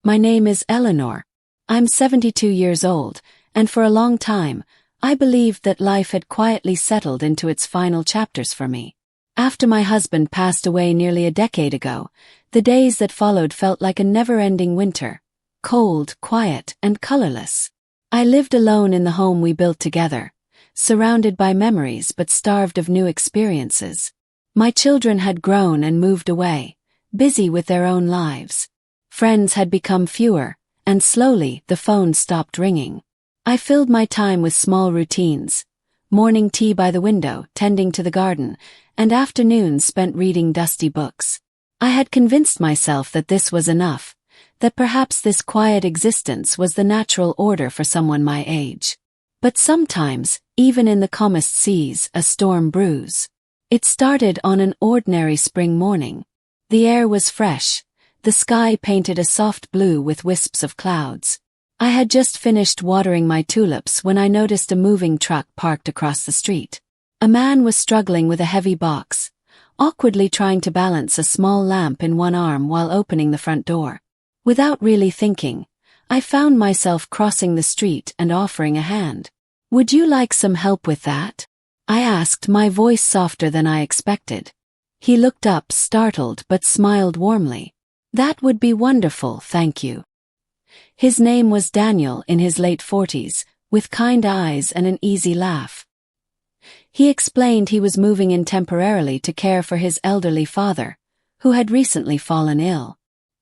My name is Eleanor. I'm 72 years old, and for a long time, I believed that life had quietly settled into its final chapters for me. After my husband passed away nearly a decade ago, the days that followed felt like a never-ending winter, cold, quiet, and colorless. I lived alone in the home we built together, surrounded by memories but starved of new experiences. My children had grown and moved away, busy with their own lives. Friends had become fewer, and slowly the phone stopped ringing. I filled my time with small routines, morning tea by the window, tending to the garden, and afternoons spent reading dusty books. I had convinced myself that this was enough, that perhaps this quiet existence was the natural order for someone my age. But sometimes, even in the calmest seas, a storm brews. It started on an ordinary spring morning. The air was fresh, the sky painted a soft blue with wisps of clouds. I had just finished watering my tulips when I noticed a moving truck parked across the street. A man was struggling with a heavy box, awkwardly trying to balance a small lamp in one arm while opening the front door. Without really thinking, I found myself crossing the street and offering a hand. "Would you like some help with that?" I asked, my voice softer than I expected. He looked up, startled, but smiled warmly. "That would be wonderful, thank you." His name was Daniel, in his late 40s, with kind eyes and an easy laugh. He explained he was moving in temporarily to care for his elderly father, who had recently fallen ill.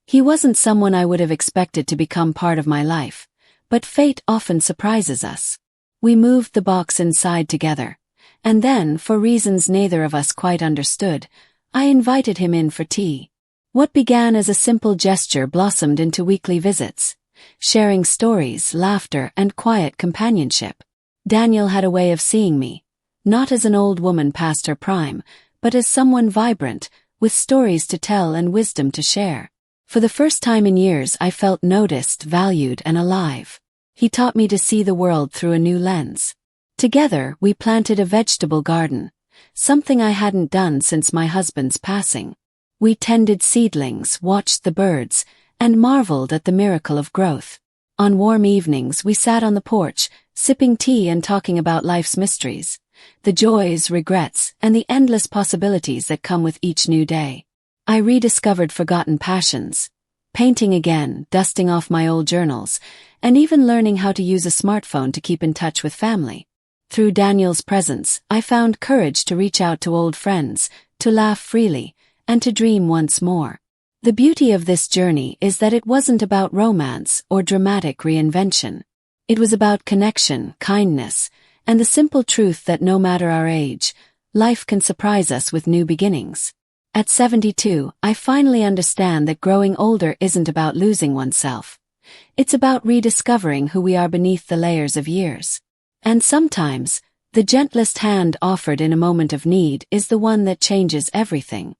He wasn't someone I would have expected to become part of my life, but fate often surprises us. We moved the box inside together, and then, for reasons neither of us quite understood, I invited him in for tea. What began as a simple gesture blossomed into weekly visits, sharing stories, laughter, and quiet companionship. Daniel had a way of seeing me, not as an old woman past her prime, but as someone vibrant, with stories to tell and wisdom to share. For the first time in years, I felt noticed, valued, and alive. He taught me to see the world through a new lens. Together, we planted a vegetable garden, something I hadn't done since my husband's passing. We tended seedlings, watched the birds, and marveled at the miracle of growth. On warm evenings, we sat on the porch, sipping tea and talking about life's mysteries, the joys, regrets, and the endless possibilities that come with each new day. I rediscovered forgotten passions, painting again, dusting off my old journals, and even learning how to use a smartphone to keep in touch with family. Through Daniel's presence, I found courage to reach out to old friends, to laugh freely, and to dream once more. The beauty of this journey is that it wasn't about romance or dramatic reinvention. It was about connection, kindness, and the simple truth that no matter our age, life can surprise us with new beginnings. At 72, I finally understand that growing older isn't about losing oneself. It's about rediscovering who we are beneath the layers of years. And sometimes, the gentlest hand offered in a moment of need is the one that changes everything.